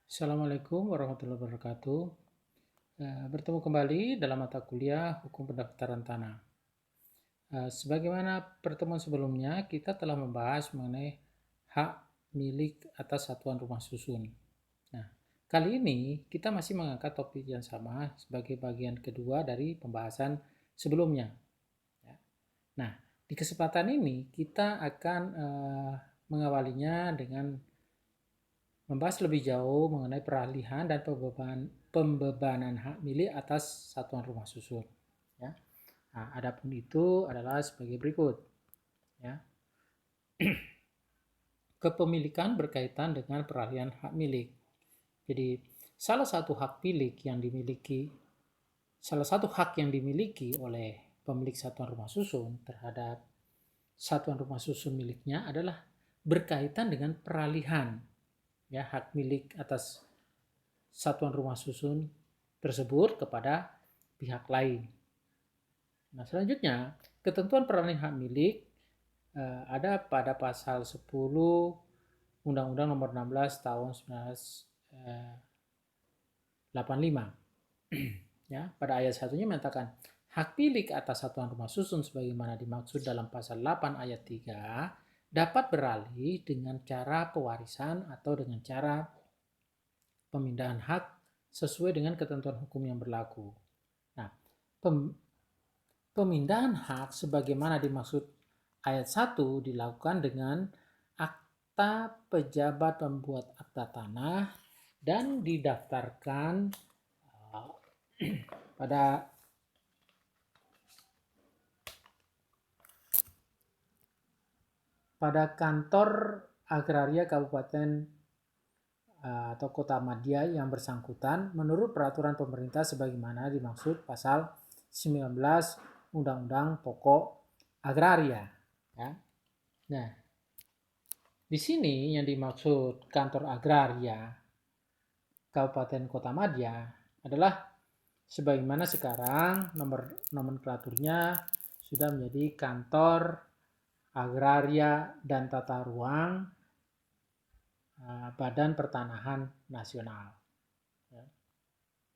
Assalamualaikum warahmatullahi wabarakatuh. Bertemu kembali dalam mata kuliah Hukum Pendaftaran Tanah. Sebagaimana pertemuan sebelumnya, kita telah membahas mengenai hak milik atas satuan rumah susun. Nah, kali ini kita masih mengangkat topik yang sama sebagai bagian kedua dari pembahasan sebelumnya. Ya. Nah, di kesempatan ini kita akan mengawalinya dengan membahas lebih jauh mengenai peralihan dan pembebanan hak milik atas satuan rumah susun. Ya. Nah, adapun itu adalah sebagai berikut. Ya. Kepemilikan berkaitan dengan peralihan hak milik. Jadi, salah satu hak yang dimiliki oleh pemilik satuan rumah susun terhadap satuan rumah susun miliknya adalah berkaitan dengan peralihan ya hak milik atas satuan rumah susun tersebut kepada pihak lain. Nah, selanjutnya, ketentuan peralihan hak milik ada pada pasal 10 Undang-Undang Nomor 16 Tahun 1985. Ya, pada ayat 1-nya mengatakan hak milik atas satuan rumah susun sebagaimana dimaksud dalam pasal 8 ayat 3 dapat beralih dengan cara pewarisan atau dengan cara pemindahan hak sesuai dengan ketentuan hukum yang berlaku. Nah, pemindahan hak sebagaimana dimaksud ayat 1 dilakukan dengan akta pejabat pembuat akta tanah dan didaftarkan pada kantor agraria kabupaten atau kota madya yang bersangkutan menurut peraturan pemerintah sebagaimana dimaksud pasal 19 Undang-Undang Pokok Agraria. Ya. Nah, di sini yang dimaksud kantor agraria Kabupaten Kota Madya adalah sebagaimana sekarang nomenklaturnya sudah menjadi kantor agraria dan tata ruang Badan Pertanahan Nasional. Ya.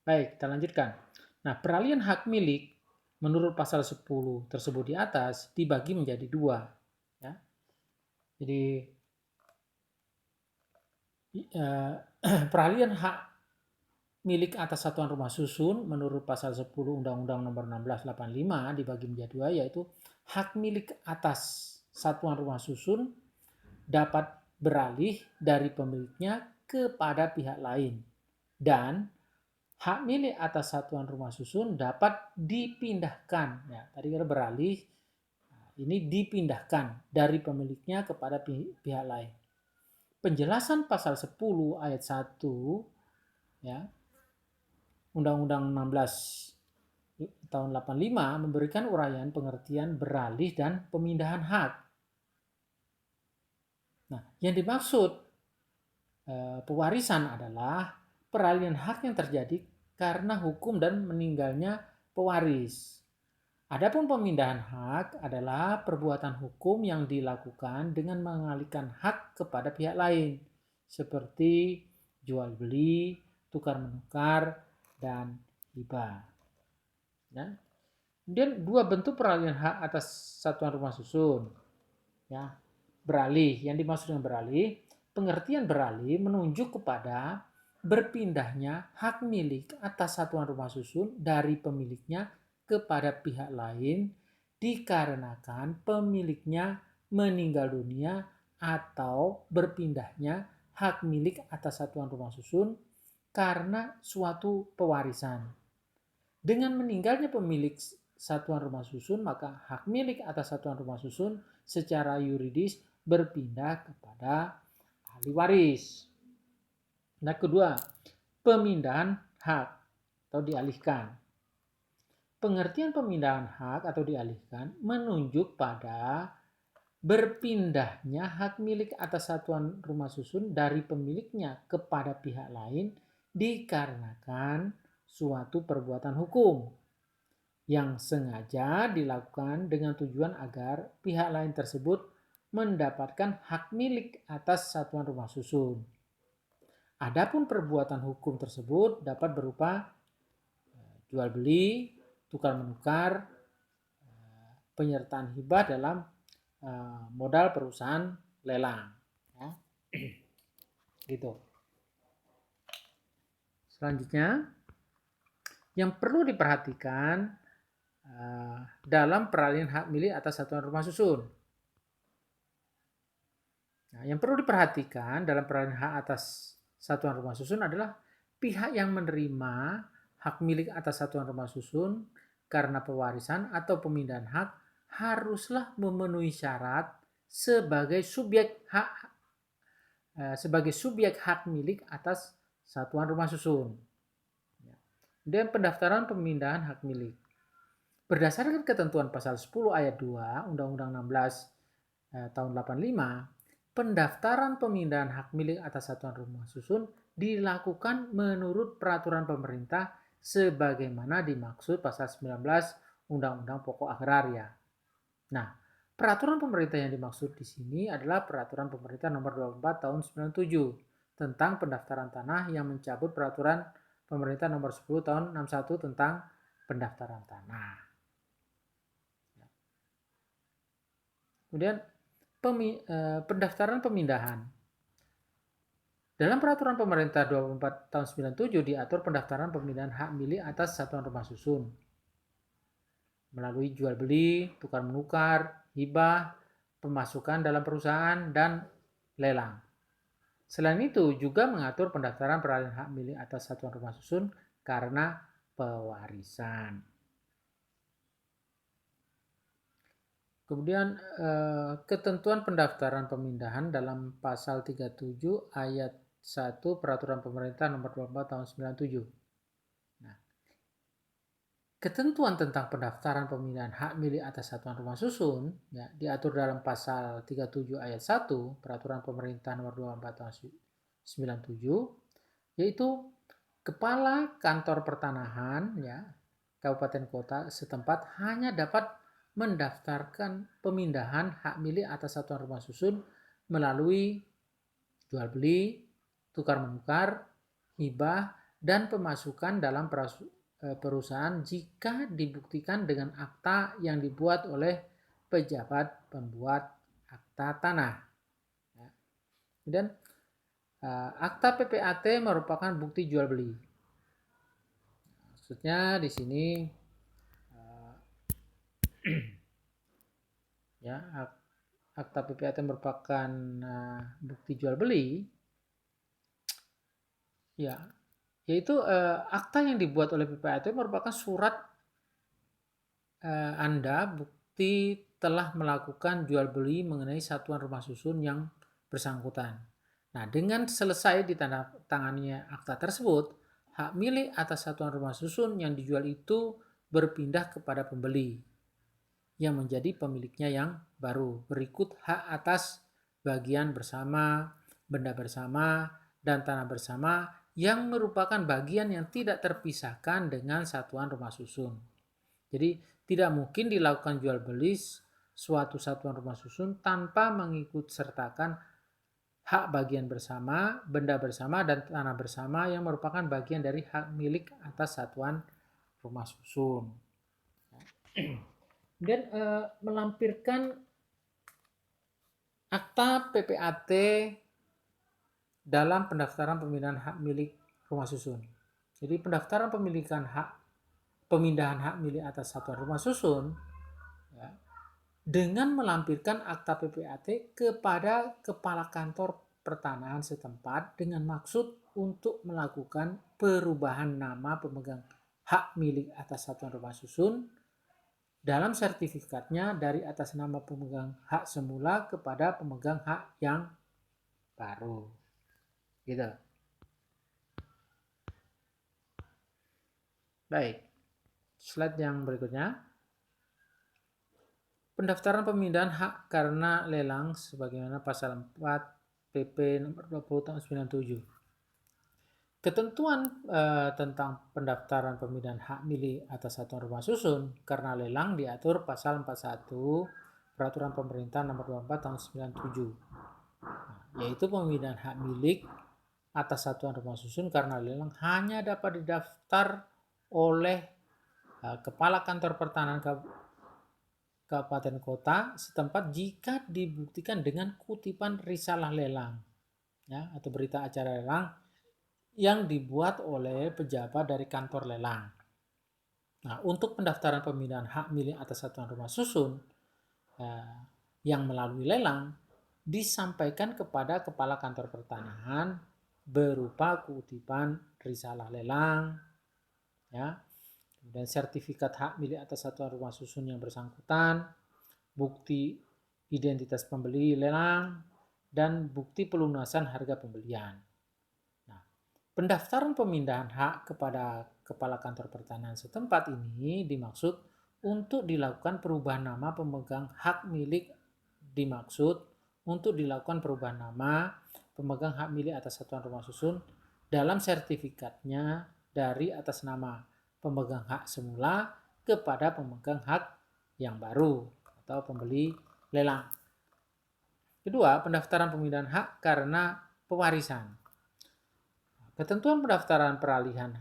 Baik, kita lanjutkan. Nah, peralihan hak milik menurut pasal 10 tersebut di atas dibagi menjadi dua. Ya. Jadi peralihan hak milik atas satuan rumah susun menurut pasal 10 Undang-Undang Nomor 16 85 dibagi menjadi dua, yaitu hak milik atas satuan rumah susun dapat beralih dari pemiliknya kepada pihak lain dan hak milik atas satuan rumah susun dapat dipindahkan. Ya, tadi kita beralih, ini dipindahkan dari pemiliknya kepada pihak lain. Penjelasan pasal 10 ayat 1 ya, Undang-Undang 16 tahun 85 memberikan uraian pengertian beralih dan pemindahan hak. Nah, yang dimaksud pewarisan adalah peralihan hak yang terjadi karena hukum dan meninggalnya pewaris. Adapun pemindahan hak adalah perbuatan hukum yang dilakukan dengan mengalihkan hak kepada pihak lain, seperti jual beli, tukar menukar, dan hibah. Ya. Kemudian dua bentuk peralihan hak atas satuan rumah susun. Ya, beralih, yang dimaksud dengan beralih, pengertian beralih menunjuk kepada berpindahnya hak milik atas satuan rumah susun dari pemiliknya kepada pihak lain dikarenakan pemiliknya meninggal dunia atau berpindahnya hak milik atas satuan rumah susun karena suatu pewarisan. Dengan meninggalnya pemilik satuan rumah susun, maka hak milik atas satuan rumah susun secara yuridis berpindah kepada ahli waris. Nah, kedua, pemindahan hak atau dialihkan. Pengertian pemindahan hak atau dialihkan menunjuk pada berpindahnya hak milik atas satuan rumah susun dari pemiliknya kepada pihak lain dikarenakan suatu perbuatan hukum yang sengaja dilakukan dengan tujuan agar pihak lain tersebut mendapatkan hak milik atas satuan rumah susun. Adapun perbuatan hukum tersebut dapat berupa jual beli, tukar menukar, penyertaan hibah dalam modal perusahaan lelang. Ya. Gitu. Selanjutnya, yang perlu diperhatikan dalam peralihan hak milik atas satuan rumah susun. Nah, yang perlu diperhatikan dalam peralihan hak atas satuan rumah susun adalah pihak yang menerima hak milik atas satuan rumah susun karena pewarisan atau pemindahan hak haruslah memenuhi syarat sebagai subjek hak milik atas satuan rumah susun. Dan pendaftaran pemindahan hak milik. Berdasarkan ketentuan pasal 10 ayat 2 Undang-Undang 16 tahun 85, pendaftaran pemindahan hak milik atas satuan rumah susun dilakukan menurut peraturan pemerintah sebagaimana dimaksud pasal 19 Undang-Undang Pokok Agraria. Nah, peraturan pemerintah yang dimaksud di sini adalah peraturan pemerintah nomor 24 tahun 97 tentang pendaftaran tanah yang mencabut peraturan pemerintah nomor 10 tahun 61 tentang pendaftaran tanah. Kemudian pendaftaran pemindahan. Dalam peraturan pemerintah 24 tahun 97 diatur pendaftaran pemindahan hak milik atas satuan rumah susun melalui jual beli, tukar menukar, hibah, pemasukan dalam perusahaan, dan lelang. Selain itu juga mengatur pendaftaran peralihan hak milik atas satuan rumah susun karena pewarisan. Kemudian ketentuan pendaftaran pemindahan dalam pasal 37 ayat 1 peraturan pemerintah nomor 24 tahun 97. Nah, ketentuan tentang pendaftaran pemindahan hak milik atas satuan rumah susun ya, diatur dalam pasal 37 ayat 1 peraturan pemerintah nomor 24 tahun 97, yaitu kepala kantor pertanahan ya kabupaten kota setempat hanya dapat mendaftarkan pemindahan hak milik atas satuan rumah susun melalui jual beli, tukar menukar, hibah, dan pemasukan dalam perusahaan jika dibuktikan dengan akta yang dibuat oleh pejabat pembuat akta tanah. Dan akta PPAT merupakan bukti jual beli. Maksudnya di sini ya akta PPAT merupakan bukti jual beli ya, yaitu akta yang dibuat oleh PPAT merupakan surat Anda bukti telah melakukan jual beli mengenai satuan rumah susun yang bersangkutan. Nah, dengan selesai ditandatanganinya akta tersebut, hak milik atas satuan rumah susun yang dijual itu berpindah kepada pembeli yang menjadi pemiliknya yang baru. Berikut hak atas bagian bersama, benda bersama, dan tanah bersama yang merupakan bagian yang tidak terpisahkan dengan satuan rumah susun. Jadi tidak mungkin dilakukan jual beli suatu satuan rumah susun tanpa mengikut sertakan hak bagian bersama, benda bersama, dan tanah bersama yang merupakan bagian dari hak milik atas satuan rumah susun. Dan melampirkan akta PPAT dalam pendaftaran pemindahan hak milik rumah susun. Jadi pendaftaran pemindahan hak milik atas satuan rumah susun ya, dengan melampirkan akta PPAT kepada kepala kantor pertanahan setempat dengan maksud untuk melakukan perubahan nama pemegang hak milik atas satuan rumah susun dalam sertifikatnya dari atas nama pemegang hak semula kepada pemegang hak yang baru. Gitu. Baik. Slide yang berikutnya. Pendaftaran pemindahan hak karena lelang sebagaimana pasal 4 PP nomor 20 tahun 97. Ketentuan tentang pendaftaran pemindahan hak milik atas satuan rumah susun karena lelang diatur pasal 41 Peraturan Pemerintah nomor 24 tahun 97. Yaitu pemindahan hak milik atas satuan rumah susun karena lelang hanya dapat didaftar oleh Kepala Kantor Pertanahan Kabupaten Kota setempat jika dibuktikan dengan kutipan risalah lelang, ya, atau berita acara lelang yang dibuat oleh pejabat dari kantor lelang. Nah, untuk pendaftaran pemindahan hak milik atas satuan rumah susun yang melalui lelang disampaikan kepada Kepala Kantor Pertanahan berupa kutipan risalah lelang, ya, dan sertifikat hak milik atas satuan rumah susun yang bersangkutan, bukti identitas pembeli lelang, dan bukti pelunasan harga pembelian. Nah, pendaftaran pemindahan hak kepada Kepala Kantor Pertanahan setempat ini dimaksud untuk dilakukan perubahan nama pemegang hak milik atas satuan rumah susun dalam sertifikatnya dari atas nama pemegang hak semula kepada pemegang hak yang baru atau pembeli lelang. Kedua, pendaftaran pemindahan hak karena pewarisan. Ketentuan pendaftaran peralihan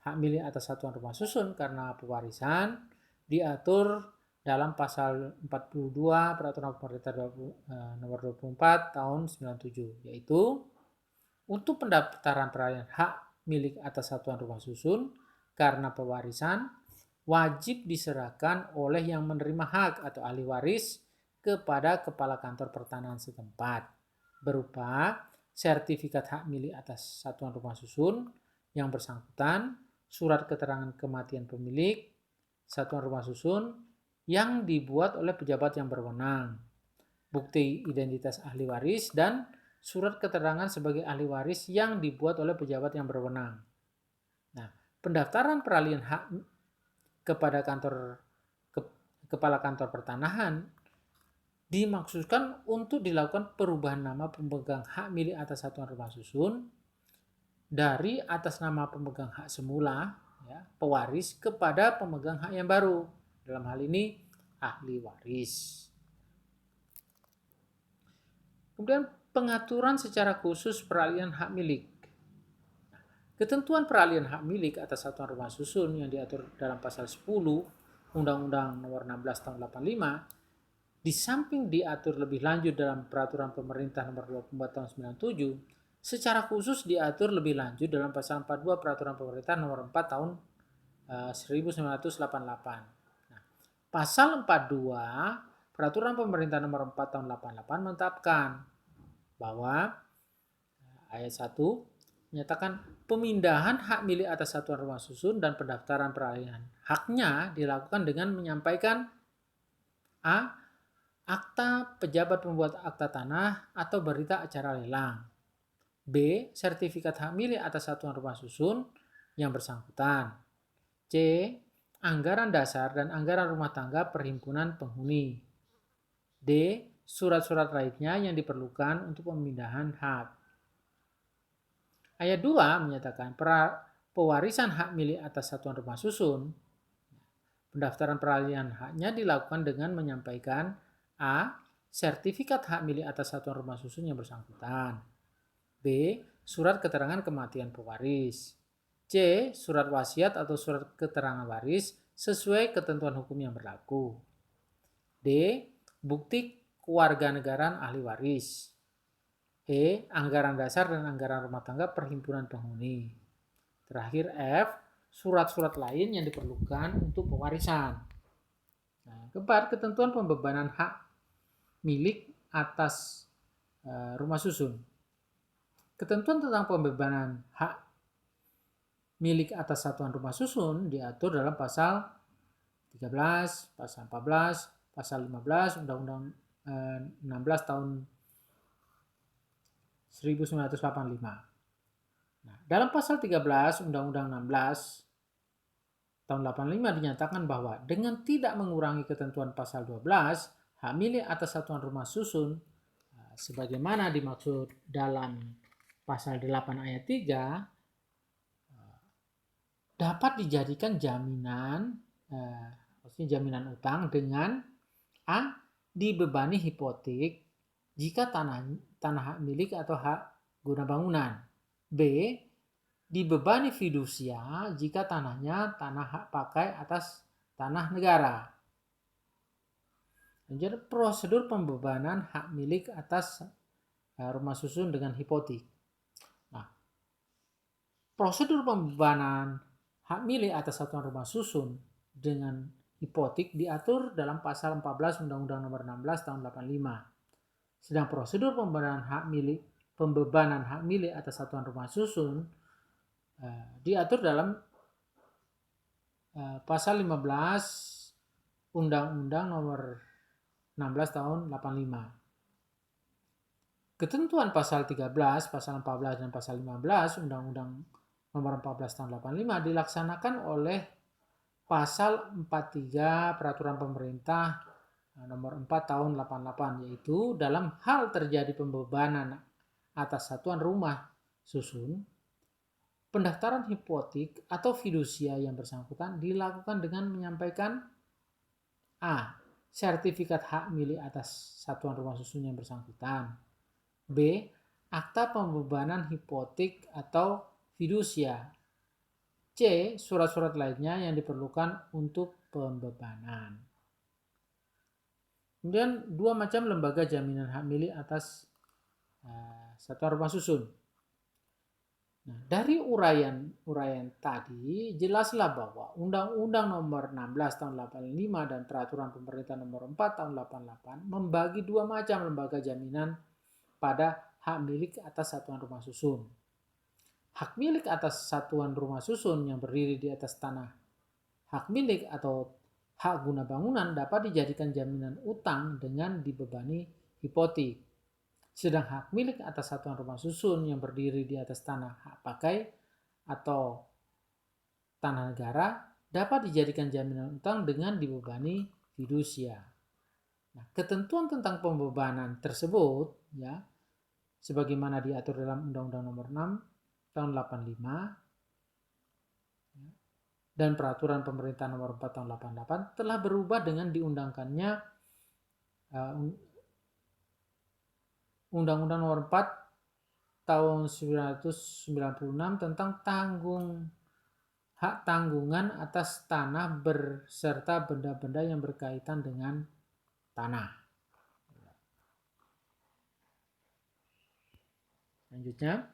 hak milik atas satuan rumah susun karena pewarisan diatur dalam pasal 42 Peraturan Pemerintah nomor 24 tahun 97, yaitu untuk pendaftaran peralihan hak milik atas satuan rumah susun karena pewarisan wajib diserahkan oleh yang menerima hak atau ahli waris kepada Kepala Kantor Pertanahan setempat berupa sertifikat hak milik atas satuan rumah susun yang bersangkutan, surat keterangan kematian pemilik satuan rumah susun yang dibuat oleh pejabat yang berwenang, bukti identitas ahli waris, dan surat keterangan sebagai ahli waris yang dibuat oleh pejabat yang berwenang. Nah, pendaftaran peralihan hak kepada Kepala Kantor Pertanahan dimaksudkan untuk dilakukan perubahan nama pemegang hak milik atas satuan rumah susun dari atas nama pemegang hak semula, ya, pewaris, kepada pemegang hak yang baru. Dalam hal ini ahli waris. Kemudian pengaturan secara khusus peralihan hak milik. Ketentuan peralihan hak milik atas satuan rumah susun yang diatur dalam pasal 10 Undang-Undang nomor 16 tahun 85, di samping diatur lebih lanjut dalam Peraturan Pemerintah nomor 24 tahun 97, secara khusus diatur lebih lanjut dalam pasal 42 Peraturan Pemerintah nomor 4 tahun 1988. Pasal 42 Peraturan Pemerintah nomor 4 tahun 88 menetapkan bahwa ayat 1 menyatakan pemindahan hak milik atas satuan rumah susun dan pendaftaran peralihan haknya dilakukan dengan menyampaikan A. Akta pejabat pembuat akta tanah atau berita acara lelang. B. Sertifikat hak milik atas satuan rumah susun yang bersangkutan. C. Anggaran dasar dan anggaran rumah tangga perhimpunan penghuni. D. Surat-surat lainnya yang diperlukan untuk pemindahan hak. Ayat 2 menyatakan pewarisan hak milik atas satuan rumah susun. Pendaftaran peralihan haknya dilakukan dengan menyampaikan A. Sertifikat hak milik atas satuan rumah susun yang bersangkutan. B. Surat keterangan kematian pewaris. C. Surat wasiat atau surat keterangan waris sesuai ketentuan hukum yang berlaku. D. Bukti kewarganegaraan ahli waris. E. Anggaran dasar dan anggaran rumah tangga perhimpunan penghuni. Terakhir F. Surat-surat lain yang diperlukan untuk pewarisan. Nah, keempat, ketentuan pembebanan hak milik atas rumah susun. Ketentuan tentang pembebanan hak milik atas satuan rumah susun diatur dalam pasal 13, pasal 14, pasal 15 Undang-Undang 16 tahun 1985. Nah, dalam pasal 13 Undang-Undang 16 tahun 85 dinyatakan bahwa dengan tidak mengurangi ketentuan pasal 12, hak milik atas satuan rumah susun sebagaimana dimaksud dalam pasal 8 ayat 3 dapat dijadikan jaminan, maksudnya jaminan utang dengan A. Dibebani hipotek jika tanah hak milik atau hak guna bangunan. B. Dibebani fidusia jika tanahnya tanah hak pakai atas tanah negara. Jadi prosedur pembebanan hak milik atas rumah susun dengan hipotek. Nah, prosedur pembebanan hak milik atas satuan rumah susun dengan hipotek diatur dalam pasal 14 Undang-Undang Nomor 16 Tahun 85. Sedang prosedur pembebanan hak milik atas satuan rumah susun diatur dalam pasal 15 Undang-Undang Nomor 16 Tahun 85. Ketentuan pasal 13, pasal 14, dan pasal 15 Undang-Undang Nomor 14 Tahun 85 dilaksanakan oleh pasal 43 Peraturan Pemerintah Nomor 4 Tahun 88, yaitu dalam hal terjadi pembebanan atas satuan rumah susun, pendaftaran hipotek atau fidusia yang bersangkutan dilakukan dengan menyampaikan A. Sertifikat hak milik atas satuan rumah susun yang bersangkutan. B. Akta pembebanan hipotek atau fidusia. C. Surat-surat lainnya yang diperlukan untuk pembebanan. Kemudian dua macam lembaga jaminan hak milik atas satuan rumah susun. Nah, dari uraian tadi jelaslah bahwa Undang-Undang Nomor 16 Tahun 85 dan Peraturan Pemerintah Nomor 4 Tahun 88 membagi dua macam lembaga jaminan pada hak milik atas satuan rumah susun. Hak milik atas satuan rumah susun yang berdiri di atas tanah hak milik atau hak guna bangunan dapat dijadikan jaminan utang dengan dibebani hipotek. Sedang hak milik atas satuan rumah susun yang berdiri di atas tanah hak pakai atau tanah negara dapat dijadikan jaminan utang dengan dibebani fidusia. Nah, ketentuan tentang pembebanan tersebut ya sebagaimana diatur dalam Undang-Undang Nomor 6 Tahun 85 dan Peraturan Pemerintah Nomor 4 Tahun 88 telah berubah dengan diundangkannya Undang-Undang Nomor 4 Tahun 1996 tentang hak tanggungan atas tanah beserta benda-benda yang berkaitan dengan tanah. Selanjutnya,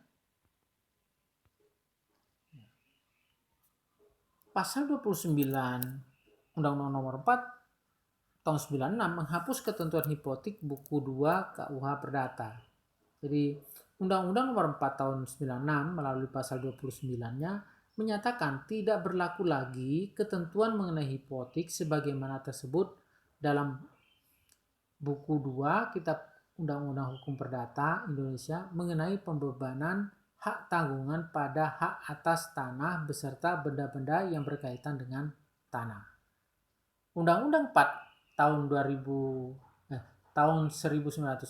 pasal 29 Undang-Undang Nomor 4 Tahun 96 menghapus ketentuan hipotek buku 2 KUH Perdata. Jadi Undang-Undang Nomor 4 Tahun 96 melalui pasal 29-nya menyatakan tidak berlaku lagi ketentuan mengenai hipotek sebagaimana tersebut dalam buku 2 Kitab Undang-Undang Hukum Perdata Indonesia mengenai pembebanan hak tanggungan pada hak atas tanah beserta benda-benda yang berkaitan dengan tanah. Undang-Undang 4 tahun 1996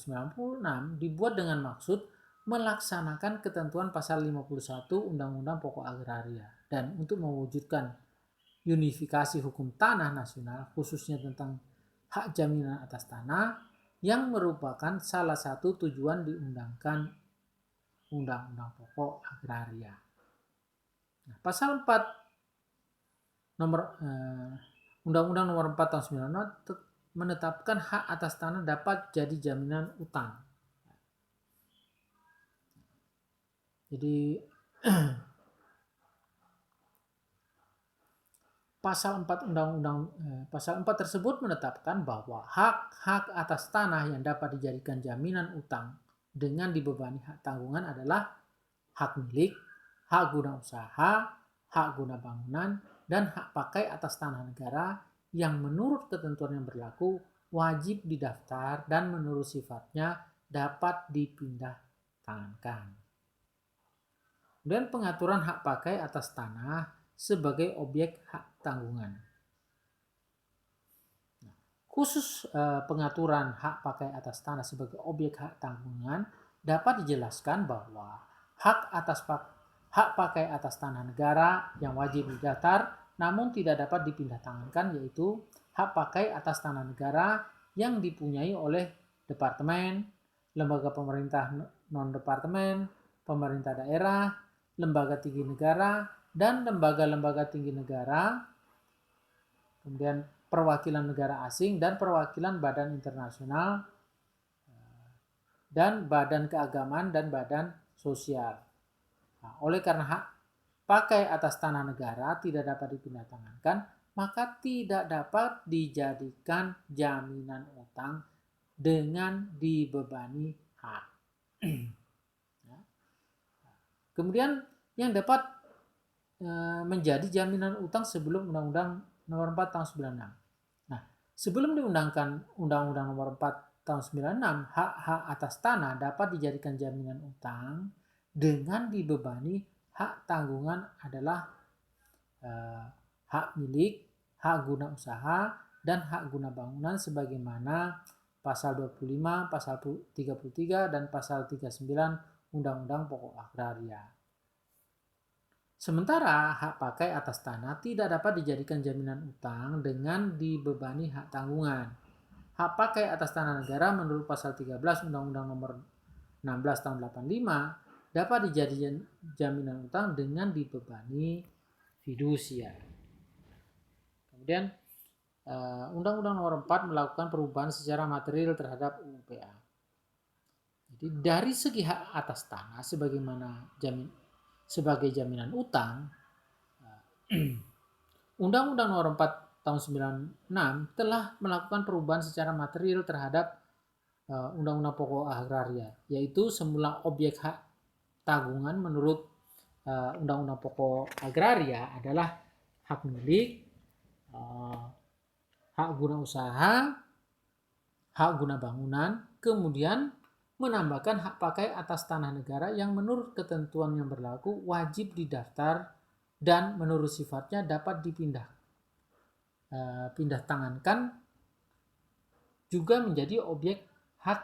dibuat dengan maksud melaksanakan ketentuan pasal 51 Undang-Undang Pokok Agraria dan untuk mewujudkan unifikasi hukum tanah nasional khususnya tentang hak jaminan atas tanah yang merupakan salah satu tujuan diundangkan Undang-Undang Pokok Agraria. Nah, pasal 4 Undang-Undang Nomor 4 Tahun 96 menetapkan hak atas tanah dapat jadi jaminan utang. Jadi pasal 4 pasal 4 tersebut menetapkan bahwa hak atas tanah yang dapat dijadikan jaminan utang dengan dibebani hak tanggungan adalah hak milik, hak guna usaha, hak guna bangunan, dan hak pakai atas tanah negara yang menurut ketentuan yang berlaku wajib didaftar dan menurut sifatnya dapat dipindah tangankan. Dan pengaturan hak pakai atas tanah sebagai objek hak tanggungan. Khusus pengaturan hak pakai atas tanah sebagai objek hak tanggungan dapat dijelaskan bahwa hak pakai atas tanah negara yang wajib didaftar namun tidak dapat dipindah tangankan yaitu hak pakai atas tanah negara yang dipunyai oleh departemen, lembaga pemerintah non-departemen, pemerintah daerah, lembaga tinggi negara, dan lembaga-lembaga tinggi negara, kemudian perwakilan negara asing dan perwakilan badan internasional, dan badan keagamaan dan badan sosial. Nah, oleh karena hak pakai atas tanah negara tidak dapat dipindah tangankan, maka tidak dapat dijadikan jaminan utang dengan dibebani hak. Kemudian yang dapat menjadi jaminan utang sebelum Undang-Undang Nomor 4 Tahun 96. Nah, sebelum diundangkan Undang-Undang Nomor 4 Tahun 96, hak-hak atas tanah dapat dijadikan jaminan utang dengan dibebani hak tanggungan adalah hak milik, hak guna usaha, dan hak guna bangunan sebagaimana pasal 25, pasal 33, dan pasal 39 Undang-Undang Pokok Agraria. Sementara hak pakai atas tanah tidak dapat dijadikan jaminan utang dengan dibebani hak tanggungan. Hak pakai atas tanah negara menurut pasal 13 Undang-Undang Nomor 16 Tahun 85 dapat dijadikan jaminan utang dengan dibebani fidusia. Kemudian Undang-Undang Nomor 4 melakukan perubahan secara material terhadap UPA. Jadi dari segi hak atas tanah sebagai jaminan utang, Undang-Undang Nomor 4 Tahun 96 telah melakukan perubahan secara material terhadap Undang-Undang Pokok Agraria, yaitu semula objek hak tanggungan menurut Undang-Undang Pokok Agraria adalah hak milik, hak guna usaha, hak guna bangunan, kemudian menambahkan hak pakai atas tanah negara yang menurut ketentuan yang berlaku wajib didaftar dan menurut sifatnya dapat pindah tangankan juga menjadi objek hak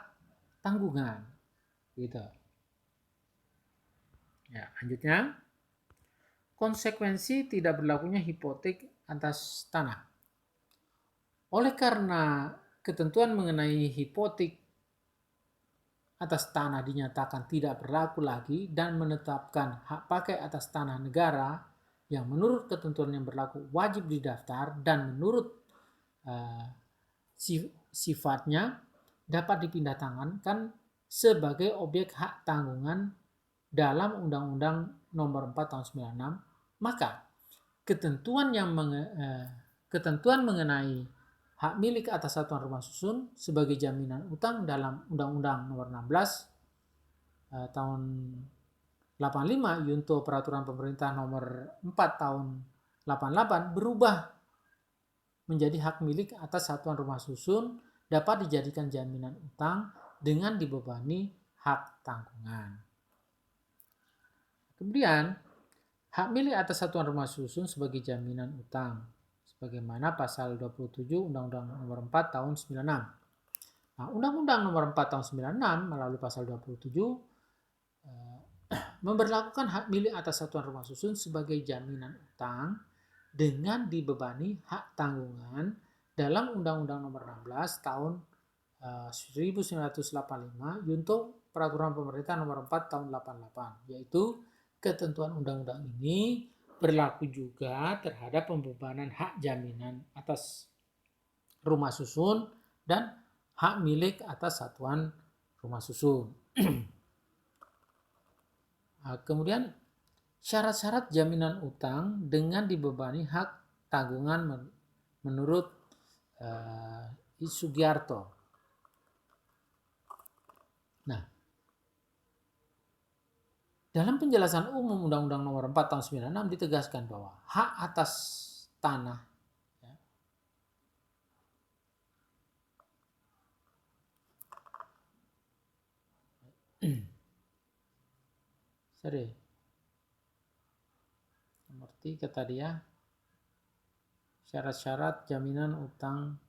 tanggungan. Gitu. Ya, lanjutnya, konsekuensi tidak berlakunya hipotek atas tanah. Oleh karena ketentuan mengenai hipotek atas tanah dinyatakan tidak berlaku lagi dan menetapkan hak pakai atas tanah negara yang menurut ketentuan yang berlaku wajib didaftar dan menurut sifatnya dapat dipindah tangankan sebagai objek hak tanggungan dalam Undang-Undang Nomor 4 Tahun 96, maka ketentuan mengenai hak milik atas satuan rumah susun sebagai jaminan utang dalam Undang-Undang Nomor 16 Tahun 85 Yunto Peraturan Pemerintah Nomor 4 Tahun 88 berubah menjadi hak milik atas satuan rumah susun dapat dijadikan jaminan utang dengan dibebani hak tanggungan. Kemudian, hak milik atas satuan rumah susun sebagai jaminan utang sebagaimana pasal 27 Undang-Undang Nomor 4 Tahun 96. Nah, Undang-Undang Nomor 4 Tahun 96 melalui pasal 27 memberlakukan hak milik atas satuan rumah susun sebagai jaminan utang dengan dibebani hak tanggungan dalam Undang-Undang Nomor 16 Tahun 1985 Yunto Peraturan Pemerintah Nomor 4 Tahun 88, yaitu ketentuan undang-undang ini berlaku juga terhadap pembebanan hak jaminan atas rumah susun dan hak milik atas satuan rumah susun. Kemudian syarat-syarat jaminan utang dengan dibebani hak tanggungan menurut Sugiarto. Nah, dalam penjelasan umum Undang-Undang Nomor 4 Tahun 96 ditegaskan bahwa hak atas tanah nomor 3 tadi ya, syarat-syarat jaminan utang.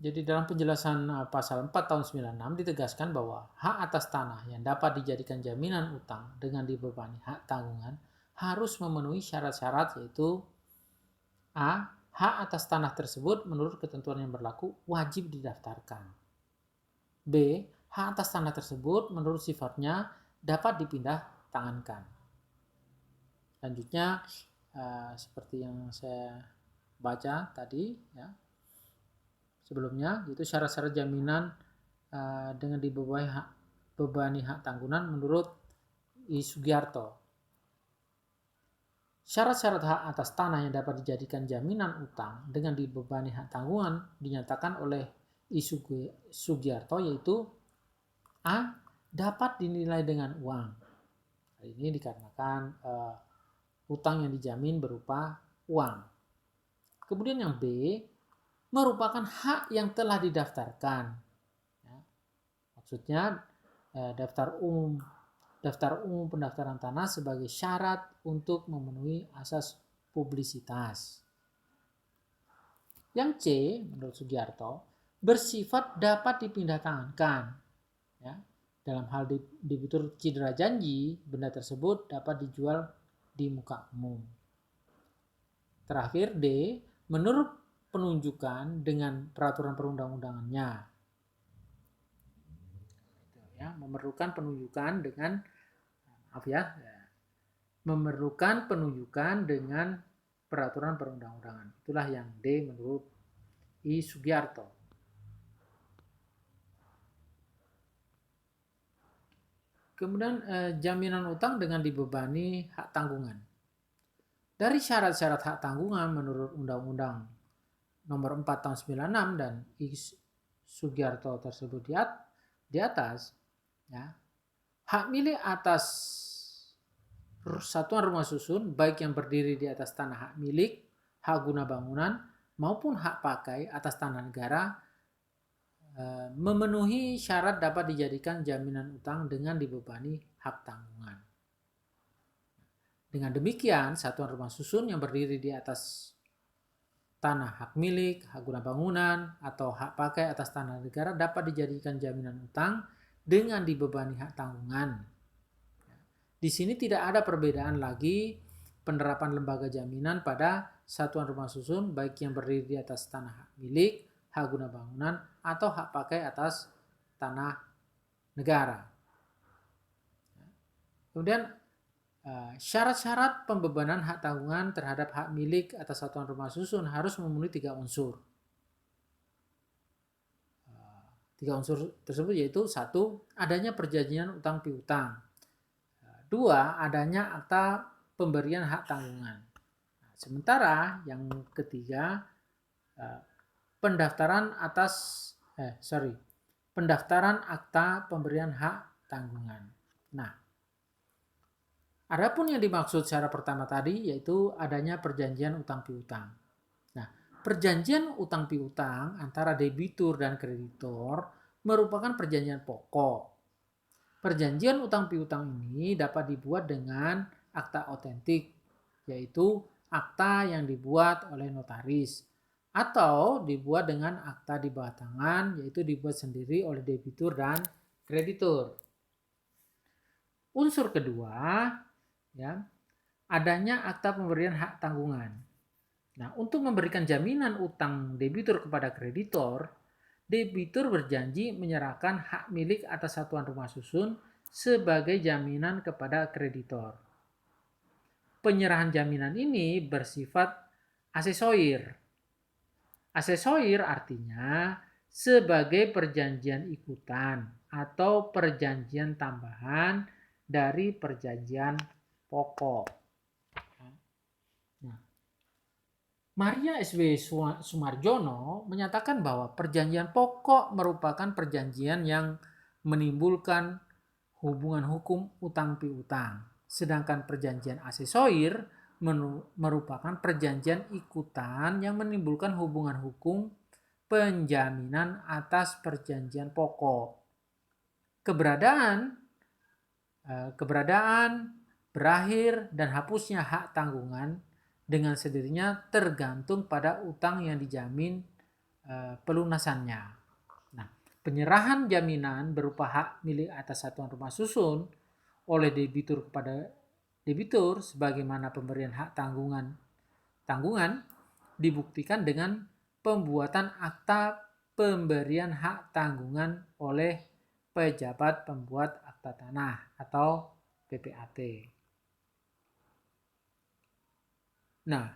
Jadi dalam penjelasan pasal 4 tahun 96 ditegaskan bahwa hak atas tanah yang dapat dijadikan jaminan utang dengan dibebani hak tanggungan harus memenuhi syarat-syarat, yaitu A. hak atas tanah tersebut menurut ketentuan yang berlaku wajib didaftarkan. B. Hak atas tanah tersebut menurut sifatnya dapat dipindah tangankan. Selanjutnya seperti yang saya baca tadi ya sebelumnya, itu syarat-syarat jaminan dengan dibebani hak tanggungan menurut I. Sugiarto. Syarat-syarat hak atas tanah yang dapat dijadikan jaminan utang dengan dibebani hak tanggungan dinyatakan oleh I. Sugiarto, yaitu A. Dapat dinilai dengan uang. Ini dikarenakan utang yang dijamin berupa uang. Kemudian yang B, merupakan hak yang telah didaftarkan. Ya, maksudnya daftar umum pendaftaran tanah sebagai syarat untuk memenuhi asas publisitas. Yang C, menurut Sugiarto, bersifat dapat dipindah tangankan. Ya, dalam hal debitur cedera janji, benda tersebut dapat dijual di muka umum. Terakhir D, menurut penunjukan dengan peraturan perundang-undangannya. Ya, memerlukan penunjukan dengan memerlukan penunjukan dengan peraturan perundang-undangan. Itulah yang D menurut I. Sugiarto. Kemudian jaminan utang dengan dibebani hak tanggungan. Dari syarat-syarat hak tanggungan menurut Undang-Undang Nomor 4 Tahun 96 dan I. Sugiarto tersebut di atas, ya, hak milik atas satuan rumah susun baik yang berdiri di atas tanah hak milik, hak guna bangunan maupun hak pakai atas tanah negara memenuhi syarat dapat dijadikan jaminan utang dengan dibebani hak tanggungan. Dengan demikian, satuan rumah susun yang berdiri di atas tanah hak milik, hak guna bangunan, atau hak pakai atas tanah negara dapat dijadikan jaminan utang dengan dibebani hak tanggungan. Di sini tidak ada perbedaan lagi penerapan lembaga jaminan pada satuan rumah susun baik yang berdiri di atas tanah hak milik, hak guna bangunan, atau hak pakai atas tanah negara. Kemudian syarat-syarat pembebanan hak tanggungan terhadap hak milik atas satuan rumah susun harus memenuhi 3 unsur. 3 unsur tersebut yaitu 1. Adanya perjanjian utang piutang. 2. Adanya akta pemberian hak tanggungan. Sementara yang ketiga pendaftaran akta pemberian hak tanggungan. Nah, adapun yang dimaksud secara pertama tadi yaitu adanya perjanjian utang piutang. Nah, perjanjian utang piutang antara debitur dan kreditor merupakan perjanjian pokok. Perjanjian utang piutang ini dapat dibuat dengan akta otentik, yaitu akta yang dibuat oleh notaris, atau dibuat dengan akta di bawah tangan, yaitu dibuat sendiri oleh debitur dan kreditur. Unsur kedua, ya, adanya akta pemberian hak tanggungan. Nah, untuk memberikan jaminan utang debitur kepada kreditor, debitur berjanji menyerahkan hak milik atas satuan rumah susun sebagai jaminan kepada kreditor. Penyerahan jaminan ini bersifat asesoir. Asesoir artinya sebagai perjanjian ikutan atau perjanjian tambahan dari perjanjian pokok. Nah, Maria S.W. Sumarjono menyatakan bahwa perjanjian pokok merupakan perjanjian yang menimbulkan hubungan hukum utang piutang, sedangkan perjanjian asesoir merupakan perjanjian ikutan yang menimbulkan hubungan hukum penjaminan atas perjanjian pokok. Keberadaan, berakhir, dan hapusnya hak tanggungan dengan sendirinya tergantung pada utang yang dijamin pelunasannya. Nah, penyerahan jaminan berupa hak milik atas satuan rumah susun oleh debitur kepada debitur sebagaimana pemberian hak tanggungan dibuktikan dengan pembuatan akta pemberian hak tanggungan oleh pejabat pembuat akta tanah atau PPAT. Nah,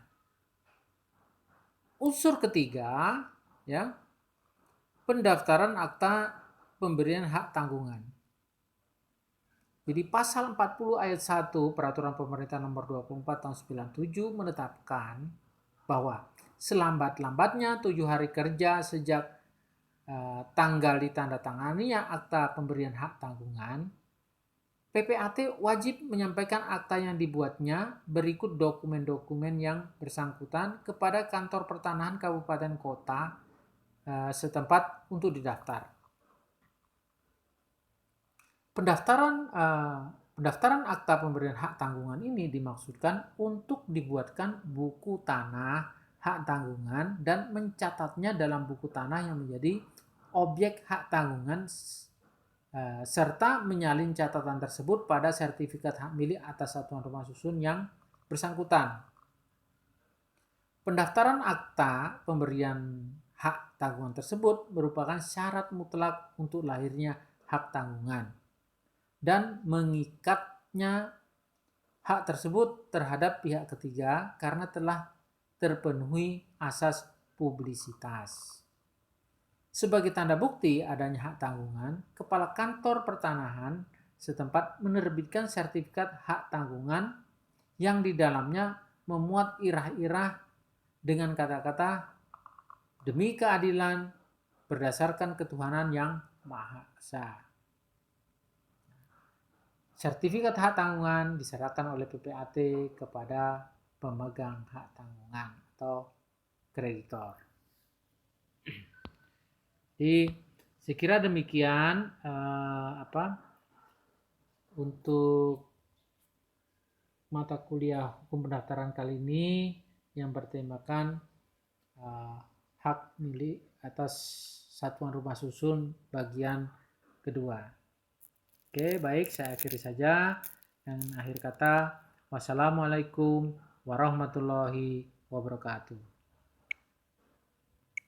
unsur ketiga, ya, pendaftaran akta pemberian hak tanggungan. Jadi pasal 40 ayat 1 Peraturan Pemerintah Nomor 24 Tahun 97 menetapkan bahwa selambat-lambatnya 7 hari kerja sejak tanggal ditandatanganinya akta pemberian hak tanggungan, PPAT wajib menyampaikan akta yang dibuatnya berikut dokumen-dokumen yang bersangkutan kepada kantor pertanahan kabupaten kota setempat untuk didaftar. Pendaftaran akta pemberian hak tanggungan ini dimaksudkan untuk dibuatkan buku tanah hak tanggungan dan mencatatnya dalam buku tanah yang menjadi objek hak tanggungan serta menyalin catatan tersebut pada sertifikat hak milik atas satuan rumah susun yang bersangkutan. Pendaftaran akta pemberian hak tanggungan tersebut merupakan syarat mutlak untuk lahirnya hak tanggungan dan mengikatnya hak tersebut terhadap pihak ketiga karena telah terpenuhi asas publisitas. Sebagai tanda bukti adanya hak tanggungan, Kepala Kantor Pertanahan setempat menerbitkan sertifikat hak tanggungan yang di dalamnya memuat irah-irah dengan kata-kata demi keadilan berdasarkan ketuhanan yang Maha Esa. Sertifikat hak tanggungan diserahkan oleh PPAT kepada pemegang hak tanggungan atau kreditor. Jadi saya kira demikian untuk mata kuliah hukum pendaftaran kali ini yang bertemakan hak milik atas satuan rumah susun bagian kedua. Oke, baik, saya akhiri saja. Dengan akhir kata, wassalamualaikum warahmatullahi wabarakatuh.